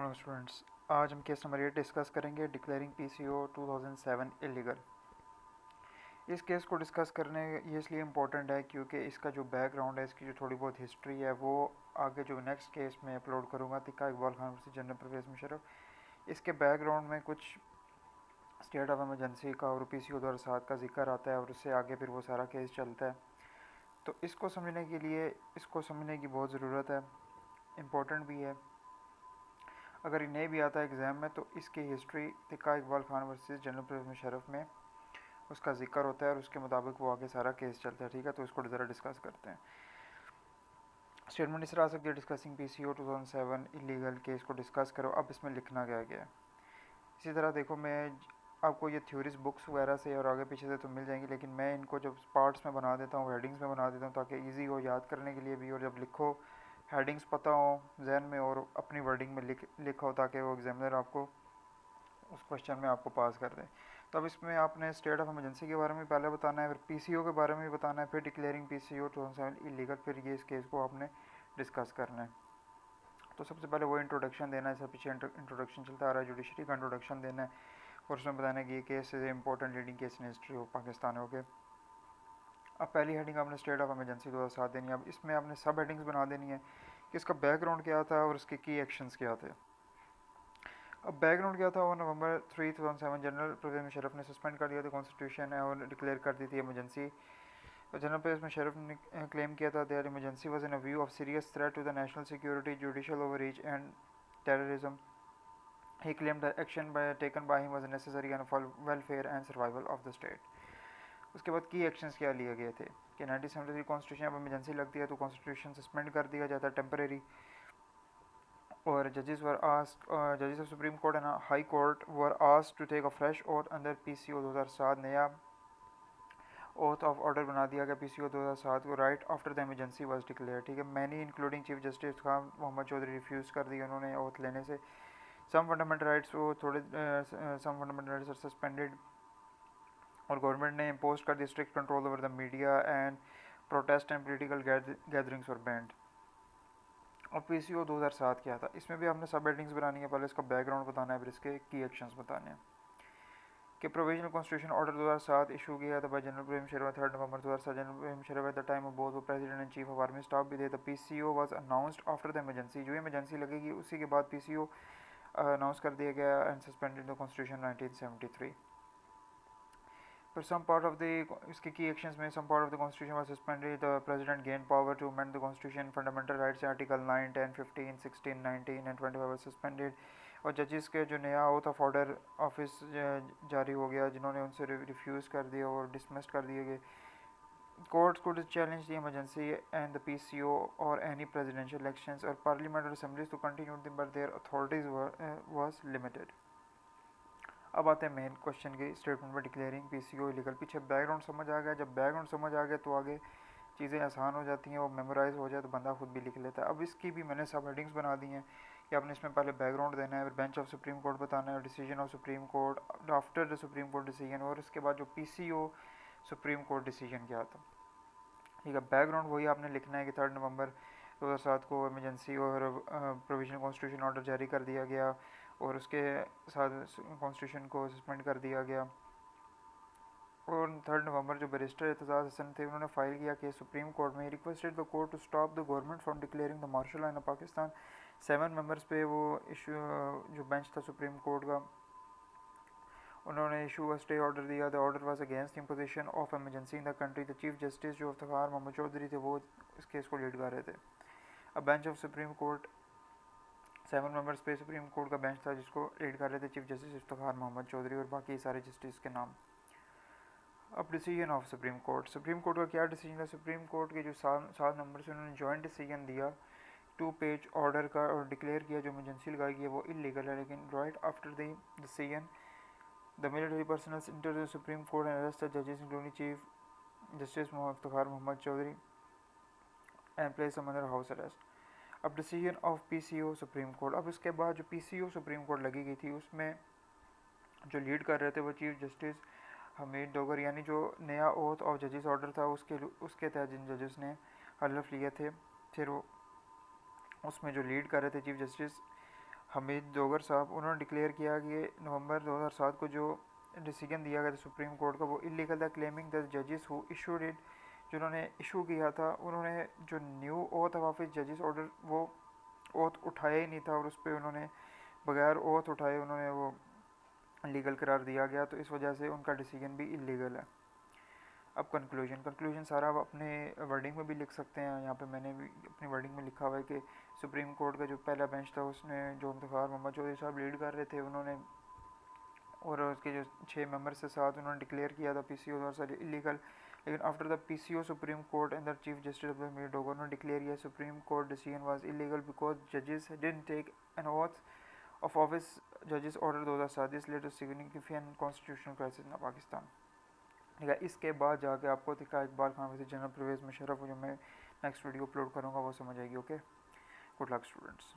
Hello students, आज हम case number 8 discuss करेंगे डिक्लेयरिंग पीसीओ 2007 इलीगल। इस केस को डिस्कस करने ये इसलिए इम्पोर्टेंट है क्योंकि इसका जो बैकग्राउंड है, इसकी जो थोड़ी बहुत हिस्ट्री है, वो आगे जो नेक्स्ट केस में अपलोड करूँगा तिक्का इकबाल खान वर्सेस जनरल परवेज़ मुशर्रफ। इसके बैकग्राउंड में कुछ स्टेट ऑफ एमरजेंसी का और पीसीओ 2007 का जिक्र आता है और उससे आगे फिर वो सारा केस चलता है। तो इसको समझने के लिए इसको समझने की बहुत ज़रूरत है, इम्पोर्टेंट भी है। अगर ये नहीं भी आता है एग्ज़ाम में तो इसकी हिस्ट्री तिक्का इकबाल खान वर्सेस जनरल परवेज़ मुशर्रफ में उसका जिक्र होता है और उसके मुताबिक वो आगे सारा केस चलता है। ठीक है, तो इसको ज़रा डिस्कस करते हैं। स्टेटमेंट इस तरह आ सकती है, डिस्कसिंग पीसीओ 2007 इलीगल केस को डिस्कस करो। अब इसमें लिखना क्या गया है, इसी तरह देखो, मैं आपको ये थ्योरीज बुक्स वगैरह से और आगे पीछे से तो मिल जाएंगी, लेकिन मैं इनको जब पार्ट्स में बना देता हूँ, हेडिंग्स में बना देता हूँ ताकि ईजी हो याद करने के लिए भी, और जब लिखो हेडिंग्स पता हो जहन में और अपनी वर्डिंग में लिखा हो ताकि वो एग्जामिनर आपको उस क्वेश्चन में आपको पास कर दें। तो अब इसमें आपने स्टेट ऑफ इमरजेंसी के बारे में पहले बताना है, फिर पीसीओ के बारे में भी बताना है, फिर डिक्लेयरिंग पीसीओ 2007 इलीगल, फिर ये इस केस को आपने डिस्कस करना है। तो सबसे पहले वो इंट्रोडक्शन देना है, सब पीछे इंट्रोडक्शन चलता आ रहा है, जुडिशरी का इंट्रोडक्शन देना है और उसमें बताना है कि ये case is important leading case in history of Pakistan. हो गया। अब पहली हेडिंग आपने स्टेट ऑफ इमरजेंसी 2007 देनी है। अब इसमें आपने सब हेडिंग्स बना देनी है कि इसका बैकग्राउंड क्या था और उसके की एक्शंस क्या थे। अब बैकग्राउंड क्या था, वो नवंबर 3 2007 जनरल परवेज़ मुशर्रफ ने सस्पेंड कर दिया था कॉन्स्टिट्यूशन और डिक्लेयर कर दी थी इमरजेंसी। जनरल परवेज़ मुशर्रफ ने क्लेम किया था that emergency was in a view of serious threat to the national security, judicial overreach and terrorism. He claimed that action taken by him was necessary and for welfare and survival of the state. उसके बाद की actions क्या लिए गए थे कि 1973 constitution अब emergency लगती है तो कॉन्स्टिट्यूशन सस्पेंड कर दिया जाता है टेम्परेरी, और जजेस of supreme court and high court were asked to take a fresh oath under PCO 2007। नया ओथ ऑफ ऑर्डर बना दिया गया पीसीओ 2007 को right after the emergency was declare. ठीक है, many including chief justice Khan Mohammad Chaudhry refuse कर दिया उन्होंने ओथ लेने से। सम फंडामेंटल राइट्स वो थोड़े some fundamental rights are suspended, और गवर्नमेंट ने इम्पोज कर दी strict control over the media and protest and political gatherings और बैंड। अब पीसीओ 2007 क्या था, इसमें भी हमने सब हेडिंग्स बनानी है। पहले इसका बैकग्राउंड बताना है, फिर इसके की एक्शंस बताने हैं। कि प्रोविजनल कॉन्स्टिट्यूशन ऑर्डर 2007 इशू किया था by general Pervez Musharraf 3 November 2007। General Pervez Musharraf at the time of both वो president and chief of army staff भी थे। The PCO was announced after the emergency, जो इमरजेंसी लगेगी उसी के बाद पीसीओ अनाउंस कर दिया गया एंड सस्पेंडेड द कॉन्स्टिट्यूशन 1973। पर सम पार्ट ऑफ द इसके की एक्शंस में some part of the constitution was suspended. The president gain power to amend the constitution, fundamental rights article 9, 10, 15, 16, 19 and 25 was suspended. और जजेस के जो नया ओथ ऑफ ऑर्डर ऑफिस जारी हो गया, जिन्होंने उनसे रिफ्यूज़ कर दिया और डिसमिस्ड कर दिए गए। Courts could challenge the emergency and the PCO or any presidential elections or parliamentary assemblies to continue them, but their authorities was limited. अब आते हैं मेन क्वेश्चन की स्टेटमेंट में डिक्लेयरिंग पीसीओ इलीगल। पीछे बैकग्राउंड समझ आ गया, जब बैकग्राउंड समझ आ गया तो आगे चीज़ें आसान हो जाती हैं, वो मेमोराइज हो जाए तो बंदा खुद भी लिख लेता है। अब इसकी भी मैंने सब हेडिंग्स बना दी हैं कि आपने इसमें पहले बैकग्राउंड देना है, फिर बेंच ऑफ सुप्रीम कोर्ट बताना है, decision of supreme court after the supreme court decision, और उसके बाद जो पीसीओ सुप्रीम कोर्ट डिसीजन क्या था। ठीक है, बैकग्राउंड वही आपने लिखना है कि 3 नवंबर 2007 को इमरजेंसी और प्रोविजनल कॉन्स्टिट्यूशन ऑर्डर जारी कर दिया गया और उसके साथ कॉन्स्टिट्यूशन को सस्पेंड कर दिया गया। और 3 नवंबर जो बैरिस्टर एतजाज़ हसन थे, उन्होंने फाइल किया केस सुप्रीम कोर्ट में, requested the court to stop the government from declaring the martial law in Pakistan. 7 members पे वो इशू जो बेंच था सुप्रीम कोर्ट का, उन्होंने इशू स्टे ऑर्डर दिया। The order was against imposition of emergency in the country. The chief justice जो इफ्तिखार मोहम्मद चौधरी थे, वो इस केस को लीड कर रहे थे। अब bench of supreme court 7 members पे सुप्रीम कोर्ट का बेंच था जिसको लीड कर रहे थे चीफ जस्टिस इफ्तिखार मोहम्मद चौधरी और बाकी सारे जस्टिस के नाम। अब डिसीजन ऑफ सुप्रीम कोर्ट का क्या डिसीजन है। सुप्रीम कोर्ट के जो 7 नंबर से उन्होंने जॉइंट डिसीजन दिया 2 पेज ऑर्डर का और डिक्लेयर किया जो इमरजेंसी लगाई गई है वो इलीगल है। लेकिन right after the decision the military personnel entered the Supreme Court and arrested judges including Chief Justice Iftikhar Muhammad Chaudhary and placed them under house arrest. अब decision of PCO supreme court. अब इसके बाद जो PCO supreme court लगी गई थी उसमें जो लीड कर रहे थे वो चीफ जस्टिस हमीद डोगर, यानी जो नया ओथ ऑफ जजेस ऑर्डर था उसके तहत जिन जजेस ने हलफ लिए थे, फिर वो उसमें जो लीड कर रहे थे चीफ जस्टिस हमीद डोगर साहब, उन्होंने डिक्लेयर किया कि नवंबर 2007 को जो डिसीजन दिया गया था सुप्रीम कोर्ट का वो इलीगल था, क्लेमिंग द जजेस हु इशूड इट, जिन्होंने इशू किया था उन्होंने जो न्यू ओथ ऑफ ऑफिस जजेस ऑर्डर वो ओथ उठाया ही नहीं था और उस पर उन्होंने बगैर ओथ उठाए उन्होंने वो लीगल करार दिया गया, तो इस वजह से उनका डिसीजन भी इलीगल है। अब कंक्लूजन सारा आप अपने वर्डिंग में भी लिख सकते हैं, यहाँ पे मैंने भी अपनी वर्डिंग में लिखा हुआ है कि सुप्रीम कोर्ट का जो पहला बेंच था उसने जो मुफ्तार मोहम्मद चौधरी साहब लीड कर रहे थे उन्होंने और उसके जो 6 मेंबर से साथ उन्होंने डिक्लेयर किया था पीसीओ और इलीगल, लेकिन after the PCO supreme court and the chief justice of the Mir Dogar ने डिक्लेयर किया supreme court decision was illegal because जजेस didn't take an oath of office जजेस order 2007, this led to significant constitutional crisis in Pakistan. ठीक है, इसके बाद जाके आपको दिखा इकबाल खान वैसे जनरल परवेज़ मुशर्रफ जो मैं नेक्स्ट वीडियो अपलोड करूँगा वो समझ आएगी। Okay, good luck students.